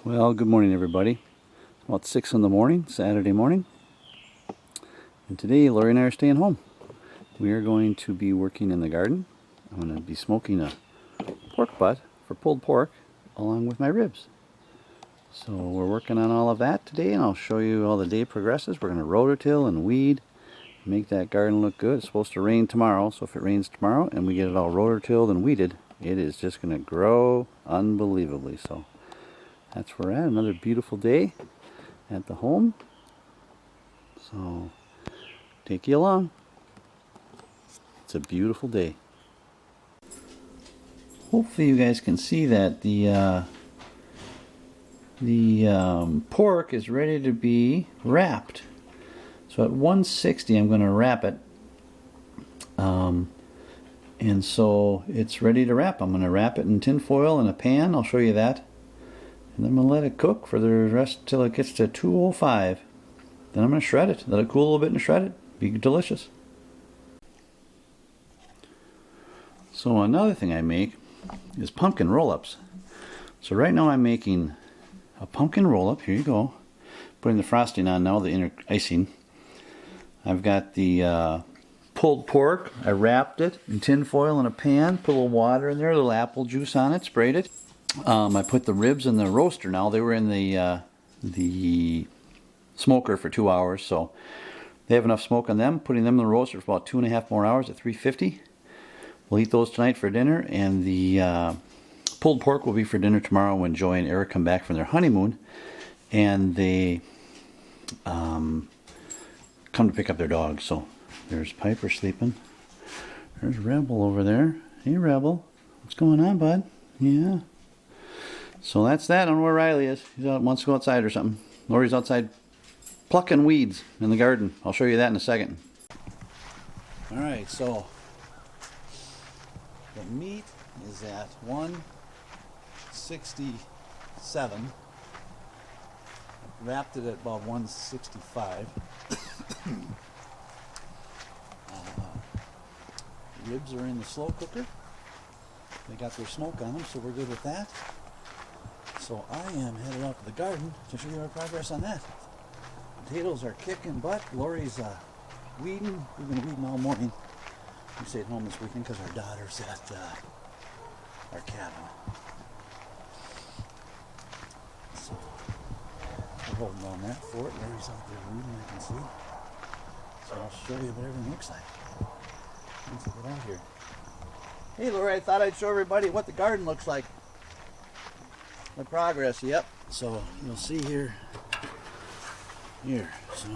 Well, good morning everybody. It's about 6 in the morning, Saturday morning. And today Lori and I are staying home. We are going to be working in the garden. I'm going to be smoking a pork butt for pulled pork along with my ribs. So we're working on all of that today, and I'll show you how the day progresses. We're going to rototill and weed, make that garden look good. It's supposed to rain tomorrow, so if it rains tomorrow and we get it all rototilled and weeded, it is just going to grow unbelievably. So that's where we're at. Another beautiful day at the home. So take you along. It's a beautiful day. Hopefully you guys can see that the pork is ready to be wrapped. So at 160 I'm going to wrap it. And so it's ready to wrap. I'm going to wrap it in tin foil in a pan. I'll show you that. And then I'm going to let it cook for the rest till it gets to 205. Then I'm going to shred it. Let it cool a little bit and shred it. Be delicious. So another thing I make is pumpkin roll-ups. So right now I'm making a pumpkin roll-up. Here you go. Putting the frosting on now, the inner icing. I've got the pulled pork. I wrapped it in tin foil in a pan. Put a little water in there, a little apple juice on it, sprayed it. I put the ribs in the roaster now. They were in the smoker for 2 hours, so they have enough smoke on them. Putting them in the roaster for about 2.5 more hours at 350. We'll eat those tonight for dinner, and the pulled pork will be for dinner tomorrow when Joy and Eric come back from their honeymoon, and they come to pick up their dogs. So there's Piper sleeping. There's Rebel over there. Hey Rebel, what's going on, bud? Yeah. So that's that. I don't know where Riley is. He wants to go outside or something. Lori's outside plucking weeds in the garden. I'll show you that in a second. Alright, so the meat is at 167. Wrapped it at about 165. Ribs are in the slow cooker. They got their smoke on them, so we're good with that. So I am headed out to the garden to show you our progress on that. Potatoes are kicking butt. Lori's weeding. We've been weeding all morning. We stayed home this weekend because our daughter's at our cabin. So we're holding on that for it. Lori's out there weeding, I can see. So I'll show you what everything looks like once I get out here. Hey Lori, I thought I'd show everybody what the garden looks like. The progress, yep. So you'll see here. So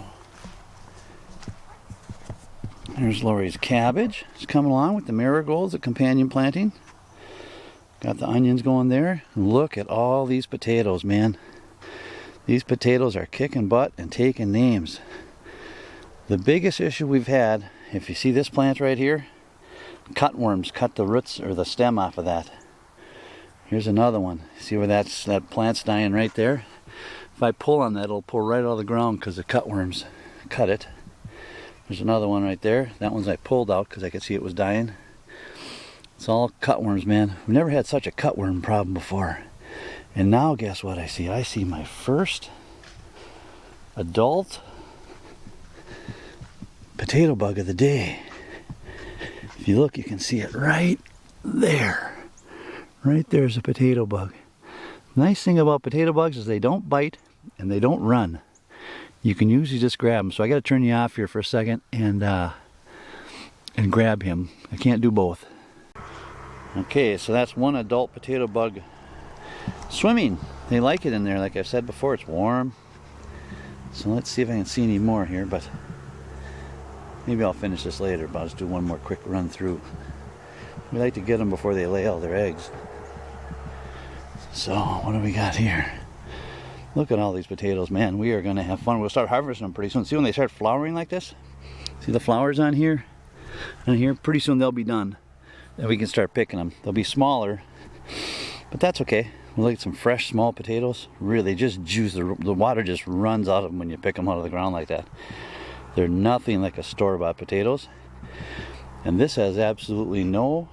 there's Lori's cabbage. It's coming along with the marigolds, the companion planting. Got the onions going there. Look at all these potatoes, man. These potatoes are kicking butt and taking names. The biggest issue we've had, if you see this plant right here, cutworms cut the roots or the stem off of that. Here's another one. See where that plant's dying right there? If I pull on that, it'll pull right out of the ground because the cutworms cut it. There's another one right there. That one's I pulled out because I could see it was dying. It's all cutworms, man. We've never had such a cutworm problem before. And now guess what I see? I see my first adult potato bug of the day. If you look, you can see it right there. Right there's a potato bug. Nice thing about potato bugs is they don't bite and they don't run. You can usually just grab them. So I got to turn you off here for a second and grab him. I can't do both. Okay, so that's one adult potato bug swimming. They like it in there. Like I've said before, it's warm. So let's see if I can see any more here, but maybe I'll finish this later, but I'll just do one more quick run through. We like to get them before they lay all their eggs. So what do we got here? Look at all these potatoes, man. We are going to have fun. We'll start harvesting them pretty soon. See when they start flowering like this? See the flowers on here? And here, pretty soon they'll be done. Then we can start picking them. They'll be smaller, but that's okay. We'll get some fresh, small potatoes. Really, just juice. The water just runs out of them when you pick them out of the ground like that. They're nothing like a store-bought potatoes. And this has absolutely no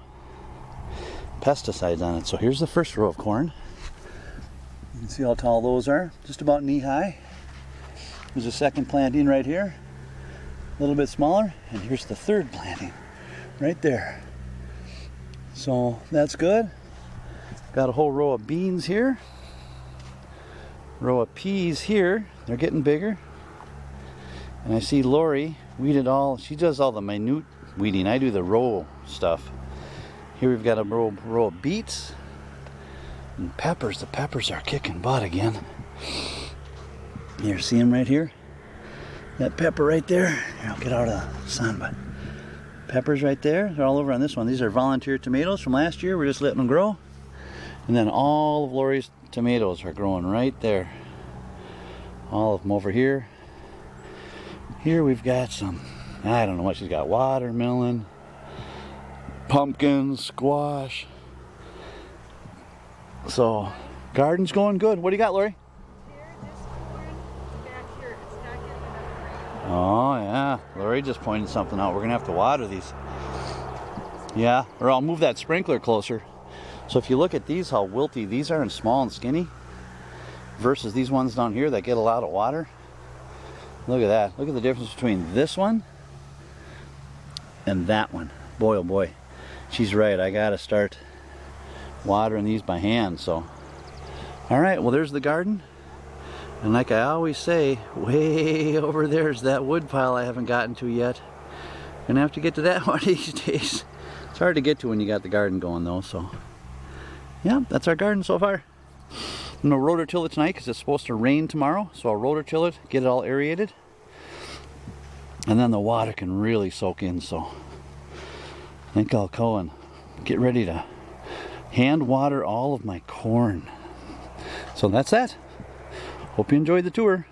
pesticides on it. So here's the first row of corn. can see how tall those are, just about knee high. There's a second planting right here, a little bit smaller, and here's the third planting right there. So that's good. Got a whole row of beans here, row of peas here. They're getting bigger. And I see Lori weeded all, she does all the minute weeding. I do the row stuff. Here we've got a row of beets and peppers. The peppers are kicking butt again. Here, see them right here? That pepper right there. Here, I'll get out of the sun, but peppers right there. They're all over on this one. These are volunteer tomatoes from last year. We're just letting them grow. And then all of Lori's tomatoes are growing right there. All of them over here. Here we've got some, I don't know what she's got. Watermelon, pumpkin, squash. So, garden's going good. What do you got, Lori? Oh yeah, Lori just pointed something out. We're gonna have to water these. Yeah, or I'll move that sprinkler closer. So if you look at these, how wilty these are and small and skinny versus these ones down here that get a lot of water. Look at that. Look at the difference between this one and that one. Boy, oh boy. She's right. I gotta start watering these by hand. So, all right. Well, there's the garden. And like I always say, way over there's that wood pile I haven't gotten to yet. Gonna have to get to that one of these days. It's hard to get to when you got the garden going though. So, yeah, that's our garden so far. I'm gonna rototill it tonight because it's supposed to rain tomorrow. So I'll rototill it, get it all aerated. And then the water can really soak in. So I think I'll go and get ready to hand water all of my corn. So that's that. Hope you enjoyed the tour.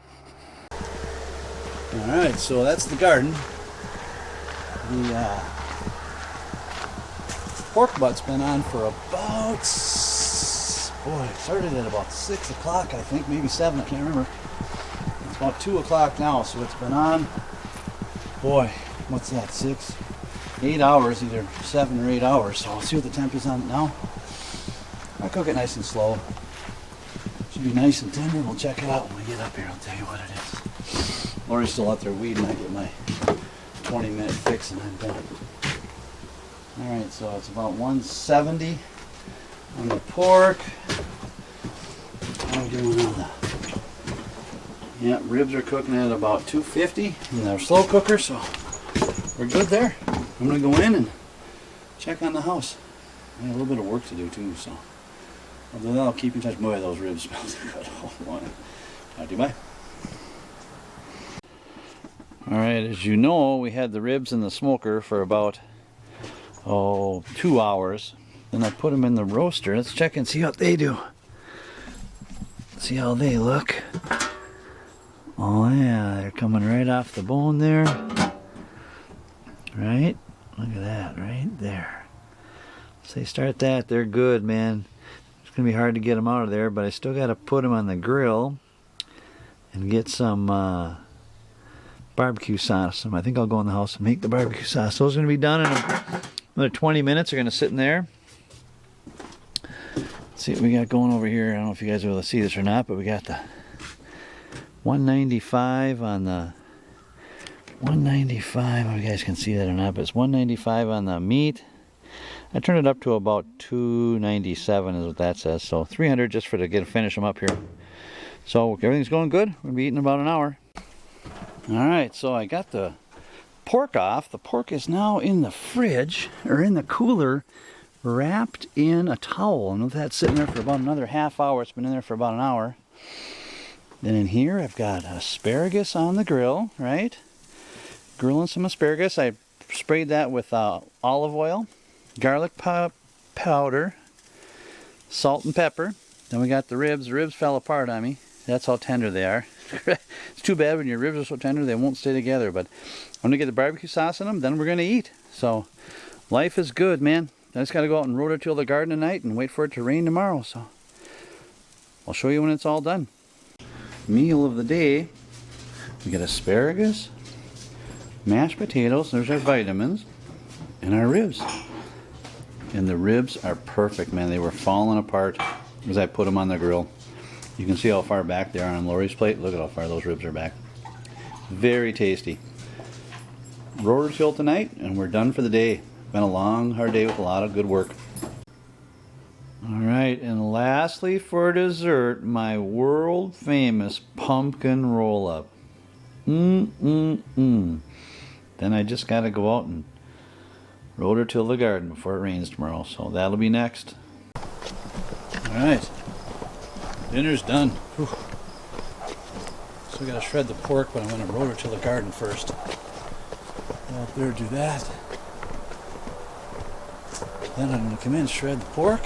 Alright, so that's the garden. The pork butt's been on for about, boy, it started at about 6 o'clock, I think, maybe 7, I can't remember. It's about 2 o'clock now, so it's been on, boy, what's that, 6, 8 hours, either 7 or 8 hours. So I'll see what the temp is on it now. I cook it nice and slow. Should be nice and tender. We'll check it out when we get up here. I'll tell you what it is. Lori's still out there weeding. I get my 20-minute fix and I'm done. Alright, so it's about 170 on the pork. How are we doing on the... Yeah, ribs are cooking at about 250 in their slow cooker, so we're good there. I'm going to go in and check on the house. I have a little bit of work to do too, so although that'll keep in touch. Boy, those ribs smell good. Talk to you, bye. Alright, as you know, we had the ribs in the smoker for about 2 hours. Then I put them in the roaster. Let's check and see what they do. See how they look. Oh yeah, they're coming right off the bone there. Right? Look at that, right there. So they start that, they're good, man. It's going to be hard to get them out of there, but I still got to put them on the grill and get some barbecue sauce. I think I'll go in the house and make the barbecue sauce. Those are going to be done in another 20 minutes. They're going to sit in there. Let's see what we got going over here. I don't know if you guys are able to see this or not, but we got the 195 on the 195. I don't know if you guys can see that or not, but it's 195 on the meat. I turned it up to about 297 is what that says. So 300 just for to finish them up here. So everything's going good. We'll be eating in about an hour. Alright, so I got the pork off. The pork is now in the fridge, or in the cooler, wrapped in a towel. And that's sitting there for about another half hour. It's been in there for about an hour. Then in here I've got asparagus on the grill, right? Grilling some asparagus. I sprayed that with olive oil, garlic powder, salt and pepper. Then we got the ribs. The ribs fell apart on me. That's how tender they are. It's too bad when your ribs are so tender they won't stay together. But I'm going to get the barbecue sauce in them, then we're going to eat. So life is good, man. I just got to go out and rototill the garden tonight and wait for it to rain tomorrow. So I'll show you when it's all done. Meal of the day. We got asparagus, mashed potatoes, there's our vitamins, and our ribs. And the ribs are perfect, man. They were falling apart as I put them on the grill. You can see how far back they are on Lori's plate. Look at how far those ribs are back. Very tasty. Rototill tonight, and we're done for the day. Been a long, hard day with a lot of good work. Alright, and lastly for dessert, my world famous pumpkin roll-up. Then I just gotta go out and rototill the garden before it rains tomorrow, so that'll be next. Alright, dinner's done. Whew. So I gotta shred the pork, but I'm gonna rototill the garden first. Go out there, do that. Then I'm gonna come in, shred the pork,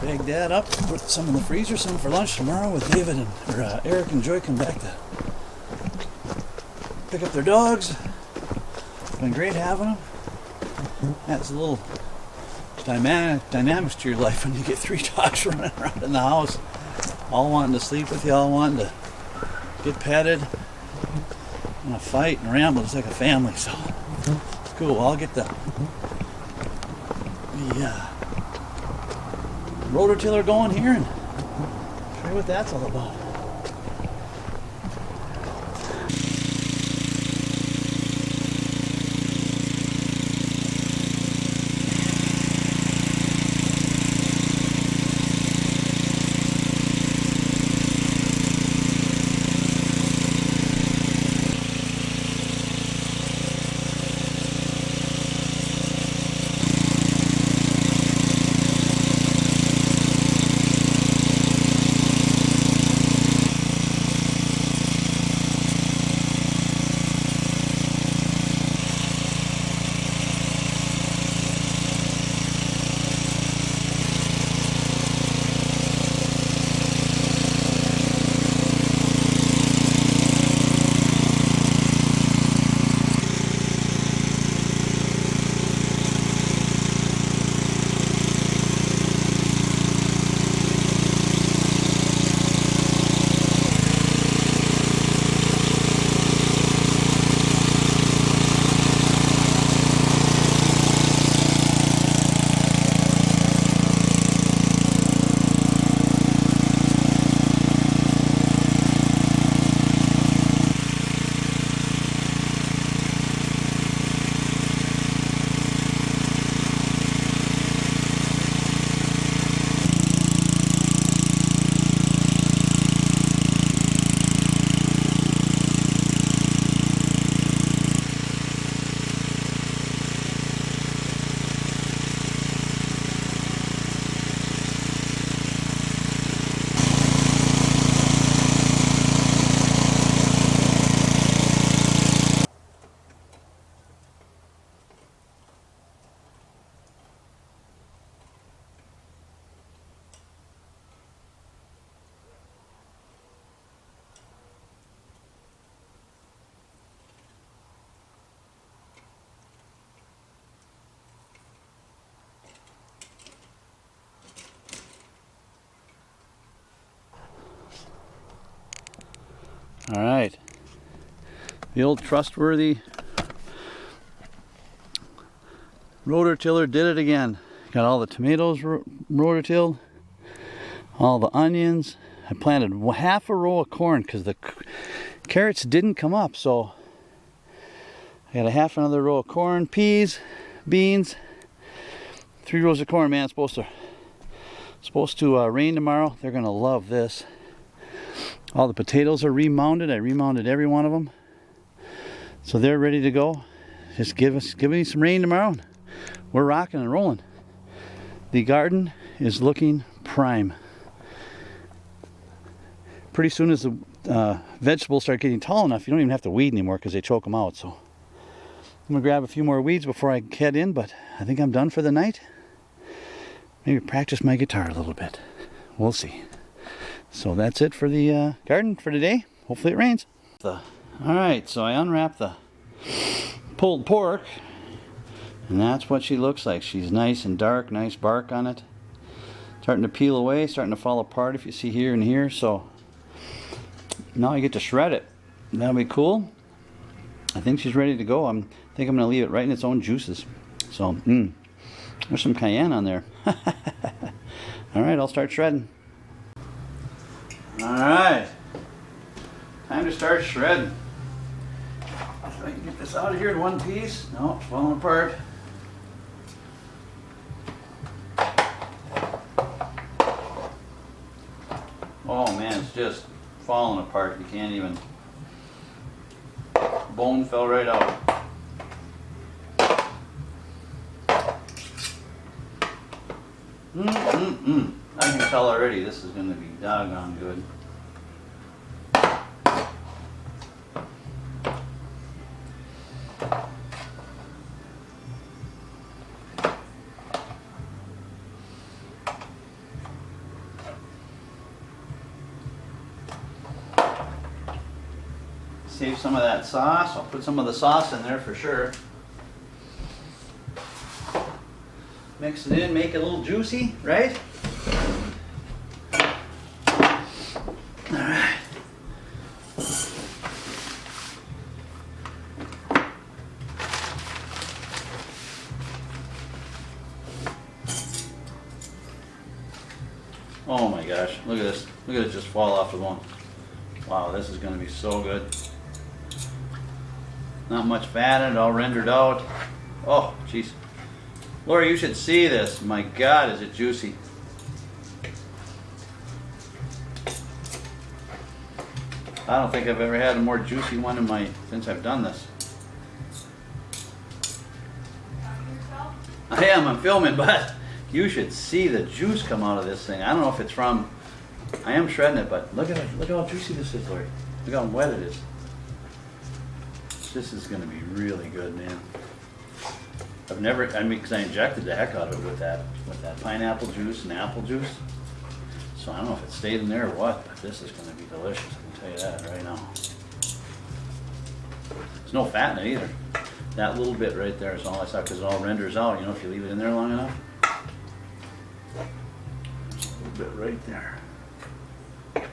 bag that up, put some in the freezer, some for lunch tomorrow with David and Eric and Joy come back to pick up their dogs. It's been great having them. Adds a little dynamics to your life when you get 3 dogs running around in the house, all wanting to sleep with you, all wanting to get petted, and a fight and ramble. It's like a family, so it's cool. I'll get the rototiller going here and show you what that's all about. All right, the old trustworthy rototiller did it again. Got all the tomatoes rototilled, all the onions. I planted half a row of corn because the carrots didn't come up, so I got another row of corn, peas, beans, 3 rows of corn. Man, it's supposed to rain tomorrow. They're gonna love this. All the potatoes are remounded. I remounded every one of them, so they're ready to go. Just give me some rain tomorrow, and we're rocking and rolling. The garden is looking prime. Pretty soon as the vegetables start getting tall enough, you don't even have to weed anymore because they choke them out. So I'm gonna grab a few more weeds before I head in, but I think I'm done for the night. Maybe practice my guitar a little bit. We'll see. So that's it for the garden for today. Hopefully it rains. Alright, so I unwrapped the pulled pork, and that's what she looks like. She's nice and dark, nice bark on it. Starting to peel away, starting to fall apart if you see here and here. So now I get to shred it. That'll be cool. I think she's ready to go. I think I'm going to leave it right in its own juices. So, there's some cayenne on there. Alright, I'll start shredding. Alright, time to start shredding. If I can get this out of here in one piece. No, it's falling apart. Oh man, it's just falling apart. You can't even. Bone fell right out. I can tell already this is going to be doggone good. Save some of that sauce. I'll put some of the sauce in there for sure. Mix it in, make it a little juicy, right? Alright. Oh my gosh, look at this. Look at it just fall off the bone. Wow, this is going to be so good. Not much fat in it, all rendered out. Oh, jeez. Lori, you should see this. My God, is it juicy. I don't think I've ever had a more juicy one in since I've done this. I am, I'm filming, but you should see the juice come out of this thing. I don't know if it's from, I am shredding it, but look at it. Look how juicy this is, Lori. Look how wet it is. This is going to be really good, man. I've never, I mean, because I injected the heck out of it with that pineapple juice and apple juice. So I don't know if it stayed in there or what, but this is going to be delicious. I can tell you that right now. There's no fat in it either. That little bit right there is all I saw because it all renders out, you know, if you leave it in there long enough. There's a little bit right there. What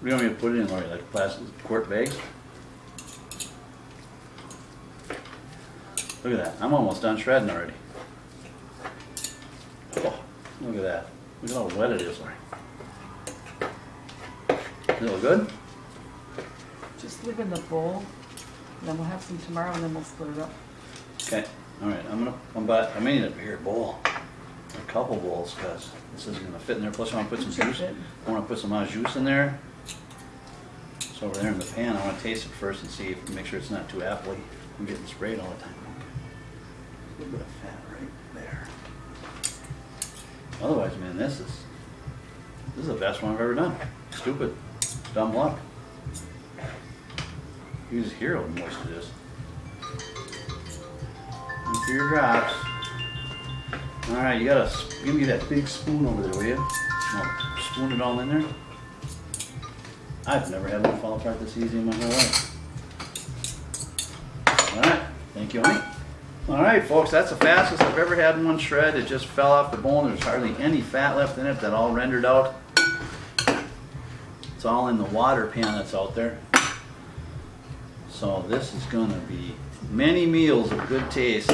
do you want me to put it in, Lori? Like plastic quart bags? Look at that. I'm almost done shredding already. Oh, look at that. Look at how wet it is, Lori. Does it look good? Just leave it in the bowl, and then we'll have some tomorrow, and then we'll split it up. Okay. All right. I may need a bigger bowl. A couple bowls, because this isn't going to fit in there. Plus, I want to put some juice. I want to put some jus in there. It's over there in the pan. I want to taste it first and see make sure it's not too appley. I'm getting sprayed all the time. A little bit of fat right there. Otherwise, man, this is the best one I've ever done. Stupid, dumb luck. You just hear how moist it is. Into your drops. All right, you gotta give me that big spoon over there, will you? I'll spoon it all in there. I've never had one fall apart this easy in my whole life. All right, thank you, honey. All right, folks, that's the fastest I've ever had one shred. It just fell off the bone. There's hardly any fat left in it. That all rendered out. It's all in the water pan that's out there. So this is going to be many meals of good taste.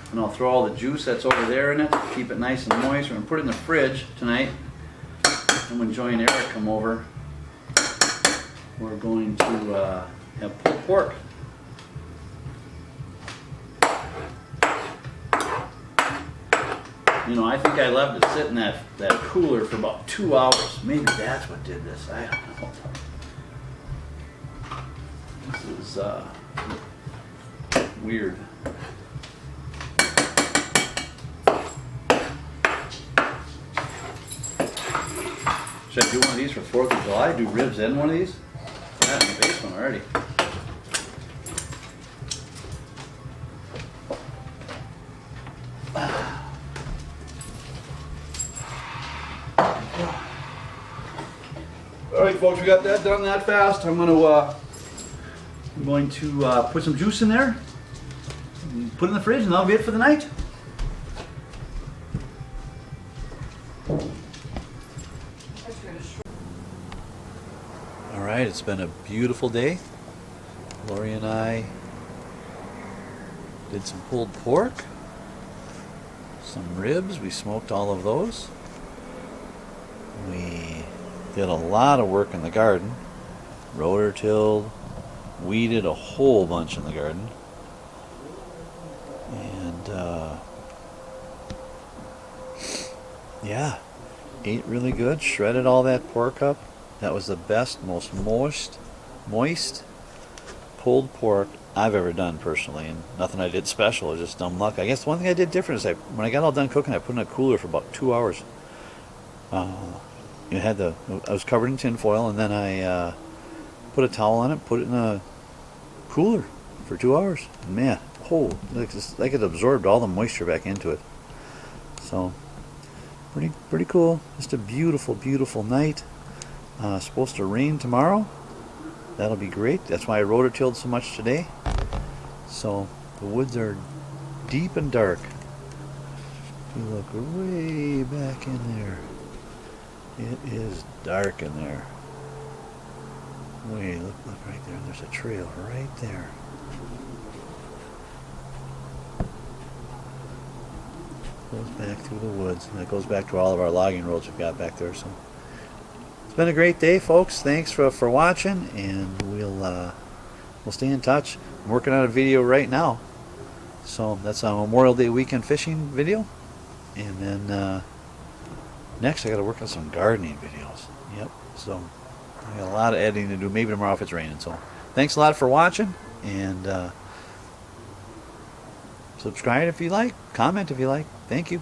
And I'll throw all the juice that's over there in it. Keep it nice and moist. We're going to put it in the fridge tonight. And when Joy and Eric come over, we're going to have pulled pork. You know, I think I left it sit in that cooler for about 2 hours. Maybe that's what did this. I don't know. This is weird. Should I do one of these for 4th of July? Do ribs in one of these? I got it in the basement already. Alright folks, we got that done that fast. I'm going to put some juice in there, put it in the fridge, and that'll be it for the night. Alright, it's been a beautiful day. Lori and I did some pulled pork, some ribs, we smoked all of those. We did a lot of work in the garden. Rotor-tilled, weeded a whole bunch in the garden. And yeah, ate really good. Shredded all that pork up. That was the best, most moist pulled pork I've ever done personally, and nothing I did special. It was just dumb luck. I guess one thing I did different is when I got all done cooking, I put it in a cooler for about 2 hours. I was covered in tin foil, and then I put a towel on it, put it in a cooler for 2 hours. And man, like it absorbed all the moisture back into it. So pretty cool. Just a beautiful, beautiful night. Supposed to rain tomorrow. That'll be great. That's why I rotor-tilled so much today. So the woods are deep and dark. If you look way back in there, it is dark in there. Look right there. There's a trail right there. Goes back through the woods, and it goes back to all of our logging roads we've got back there. So it's been a great day, folks. Thanks for watching, and we'll stay in touch. I'm working on a video right now, so that's a Memorial Day weekend fishing video, and then next I got to work on some gardening videos. Yep. So I got a lot of editing to do. Maybe tomorrow if it's raining. So thanks a lot for watching, and subscribe if you like, comment if you like. Thank you.